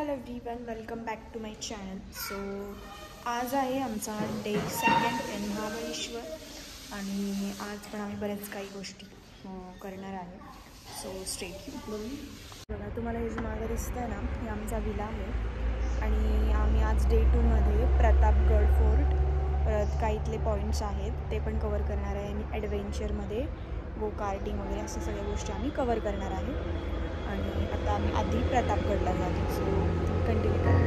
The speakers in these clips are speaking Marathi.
Hello everyone, welcome back to my channel. So आज आहे आमचा डे 2 इन महाबळेश्वर आणि आज पण आम्ही बऱ्याच काही गोष्टी करणार आहे. सो स्टेट बघा, तुम्हाला हे जे मागं दिसतं आहे ना, हे आमचा विला आहे आणि आम्ही आज डे 2 मध्ये प्रतापगड फोर्ट, परत काही इथले पॉईंट्स आहेत ते पण कवर करणार आहे आणि ॲडव्हेंचरमध्ये गो कार्टिंग वगैरे अशा सगळ्या गोष्टी आम्ही कवर करणार आहे. आणि आता आम्ही आधी प्रतापगडला जातो. सो कंटिन्यू करा.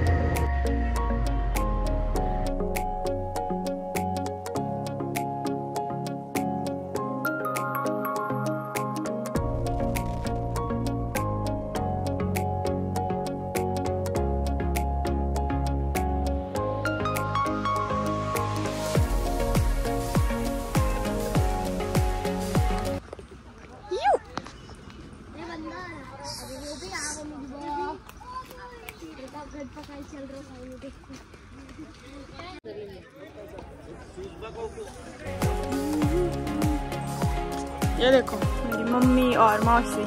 ये देखो मेरी मम्मी और मौसी.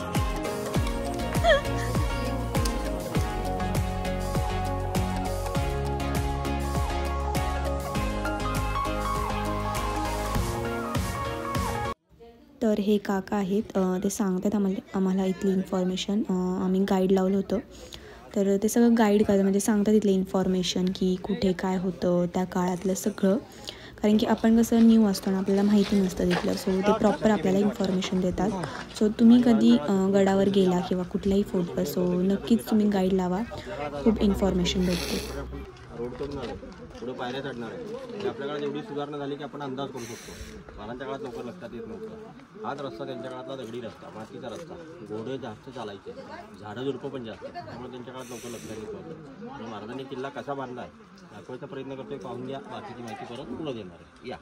तर हे काका आहेत, ते सांगतात आम्हाला इथली इन्फॉर्मेशन. आम्ही गाईड लावलं होतं, तर ते सगळं गाईड करतात, म्हणजे सांगतात इथले इन्फॉर्मेशन की कुठे काय होतं त्या काळातलं सगळं. कारण की आपण कसं न्यू असतो ना, आपल्याला माहिती नसतं तिथलं. सो ते प्रॉपर आपल्याला इन्फॉर्मेशन देतात. सो तुम्ही कधी गडावर गेला किंवा कुठलाही फोटो, सो नक्कीच तुम्ही गाईड लावा, खूप इन्फॉर्मेशन भेटते. रोड करून आलो, पुढे पायऱ्या चढणार आहे. म्हणजे आपल्याकडे एवढी सुधारणा झाली की आपण अंदाज करू शकतो. महाराजांच्या काळात लवकर लक्षात येत नव्हतं. हाच रस्ता त्यांच्या काळातला दगडी रस्ता, मातीचा रस्ता, घोडे जास्त चालायचे, झाडं झुडपं पण जास्त, त्यामुळे त्यांच्या काळात लवकर लक्षात येत नव्हतं. आणि महाराजांनी किल्ला कसा बांधला आहे दाखवायचा प्रयत्न करतोय. पाहून घ्या, बाकीची माहिती परत पुढे देणार आहे. या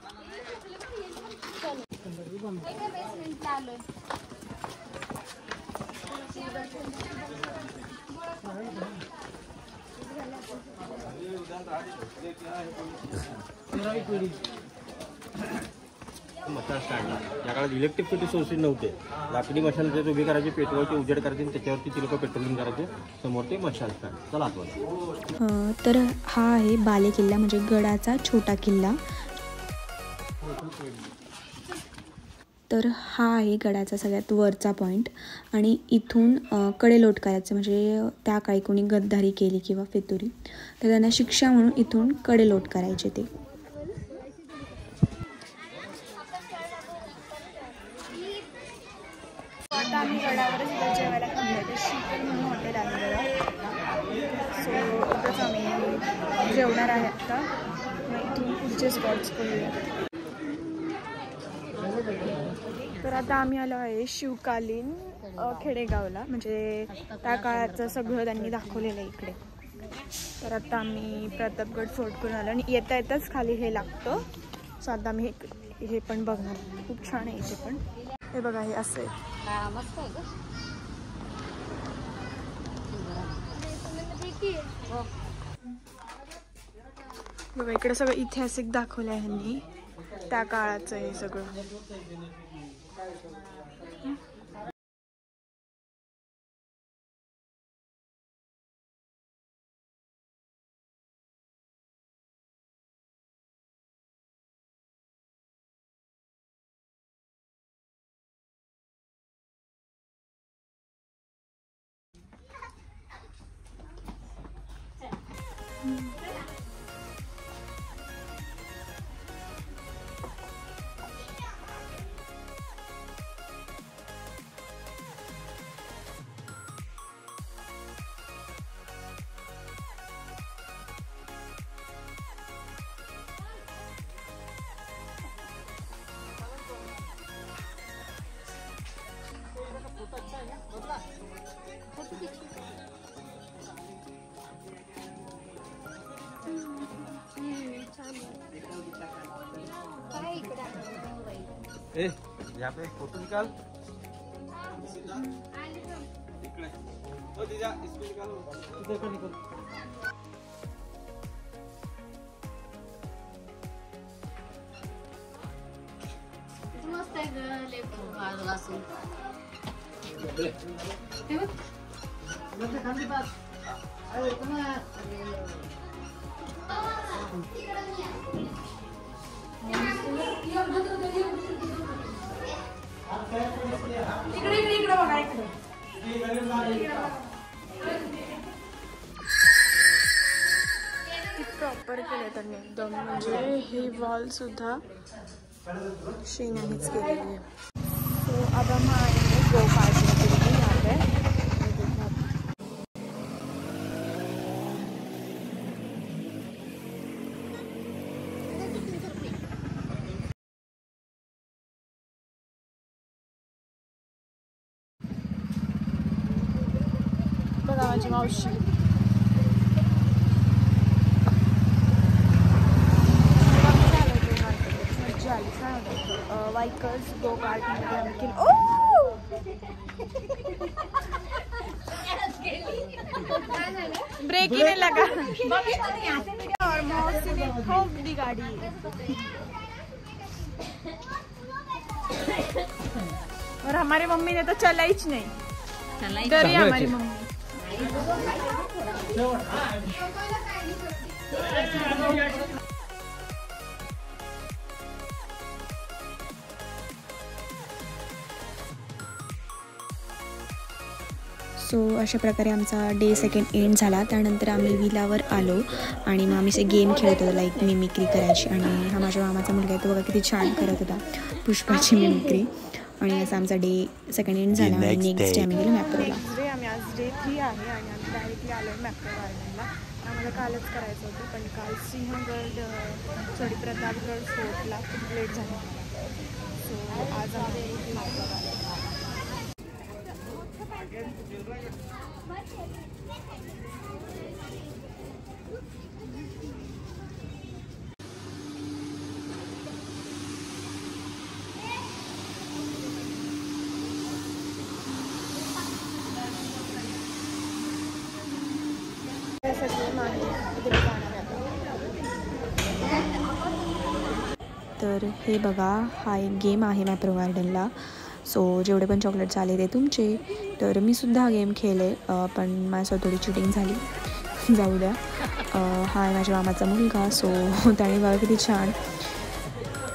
मशाल स्टँडला त्या काळात इलेक्ट्रिसिटी सोर्सेस नव्हते. लाकडी मशाल ते उभी करायची, पेट्रोलचे उजेड करायचे आणि त्याच्यावरती ती लोक पेट्रोलिंग करायचे. समोर ते मशाल स्टँड. चला आतमध्ये. तर हा आहे बाले किल्ला, म्हणजे गडाचा छोटा किल्ला. तर हा आहे गडाचा सगळ्यात वरचा पॉईंट आणि इथून कडेलोट करायचं, म्हणजे त्या काळी कोणी गद्दारी केली किंवा फितुरी तर त्यांना शिक्षा म्हणून इथून कडेलोट करायचे ते. आता आम्ही गडावरच जेवायला थांबलो. शीतल म्हणून हॉटेल आहे गडावर. सो इथंच आम्ही जेवणार आहे आता. मग इथून पुढचे स्पॉट्स करूया. तर आता आम्ही आलो आहे शिवकालीन खेडेगावला, म्हणजे त्या काळाचं सगळं त्यांनी दाखवलेलं आहे इकडे. तर आता आम्ही प्रतापगड फोर्ट करून आलो आणि येता येताच खाली हे लागतं. सो आता आम्ही हे पण बघणार. खूप छान आहे इथे पण. हे बघा, हे असं आहे. बघा, इकडे सगळं ऐतिहासिक दाखवलं आहे ह्यांनी, त्या काळाचं हे सगळं. ए, यहाँ पे फोटो निकाल. इकडे ओ दीदा, इसको निकालो. इधर निकाल. मस्त आहे ग, लेप वाजून. प्रॉपर केलं त्यांनी एकदम, म्हणजे हे वॉल सुद्धा शेणानेच केलेली आहे. तो अब हम आएंगे गो पार्किंग के लिए यहाँ पे. बघा माझी मावशी. वाइकर्स गो कार्ट मध्ये आम्ही केलं. ब्रेक ही नहीं लगा और मौसी ने ठोक दी गाड़ी. और हमारी मम्मी ने तो चला ही नहीं. डरी हमारी मम्मी. सो अशा प्रकारे आमचा डे सेकंड एंड झाला. त्यानंतर आम्ही विलावर आलो आणि मग आम्ही असे गेम खेळत होतो, लाईक मिमिक्री करायची. आणि हा माझ्या मामाचा मुलगा आहे, तो बघा किती छान करत होता पुष्पाची मिमिक्री. आणि असा आमचा डे सेकंड एंड झाला. आणि नेक्स्ट डे आम्ही गेलो मॅप्रोला. आम्ही आज डे 3 आहे आणि आम्ही डायरेक्टली आलो आहे मॅप्रो गार्डनला. आम्हाला कालच करायचं होतं, पण काल सिंहगड प्रतापगड फोर्टला खूप लेट झाला. सो आज आम्ही मॅप्रो गार्डन. तर हे बघा, हा एक गेम आहे मॅप्रो गार्डनला. सो जेवढे पण चॉकलेट्स आले ते तुमचे. तर मी सुद्धा हा गेम खेळले, पण माझ्यासोबत थोडी चिटिंग झाली. जाऊ द्या. हा आहे माझ्या मामाचा मुलगा. सो त्याने बघा किती छान,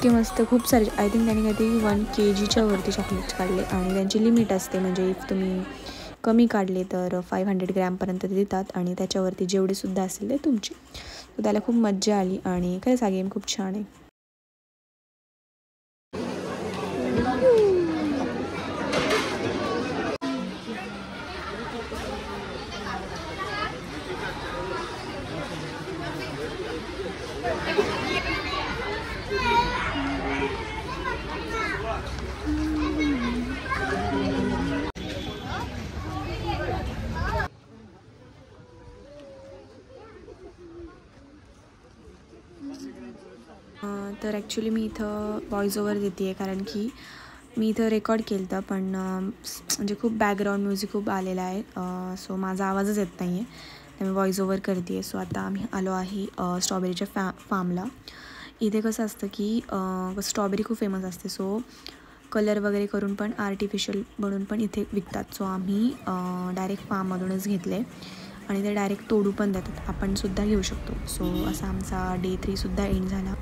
की मस्त खूप सारे, आय थिंक त्याने काहीतरी 1 kgच्या वरती चॉकलेट्स काढले. आणि त्यांची लिमिट असते, म्हणजे इफ तुम्ही कमी काढले तर 500 ग्रॅमपर्यंत ते देतात. आणि त्याच्यावरती जेवढे सुद्धा असेल ते तुमचे. तर त्याला खूप मज्जा आली आणि खरंच हा गेम खूप छान आहे. तर ॲक्च्युली मी इथं व्हॉइस ओव्हर देते आहे, कारण की मी इथं रेकॉर्ड केलं होतं, पण म्हणजे खूप बॅकग्राऊंड म्युझिक खूप आलेला आहे. सो माझा आवाजच येत नाही आहे, तर मी व्हॉइस ओव्हर करते आहे. सो आता आम्ही आलो आहे स्ट्रॉबेरीच्या फार्मला. इथे कसं असतं की स्ट्रॉबेरी खूप फेमस असते. सो कलर वगैरे करून पण आर्टिफिशियल बनवून पण इथे विकतात. सो आम्ही डायरेक्ट फार्ममधूनच घेतले आणि ते डायरेक्ट तोडू पण देतात, आपण सुद्धा घेऊ शकतो. सो असा आमचा डे 3 सुद्धा एंड झाला.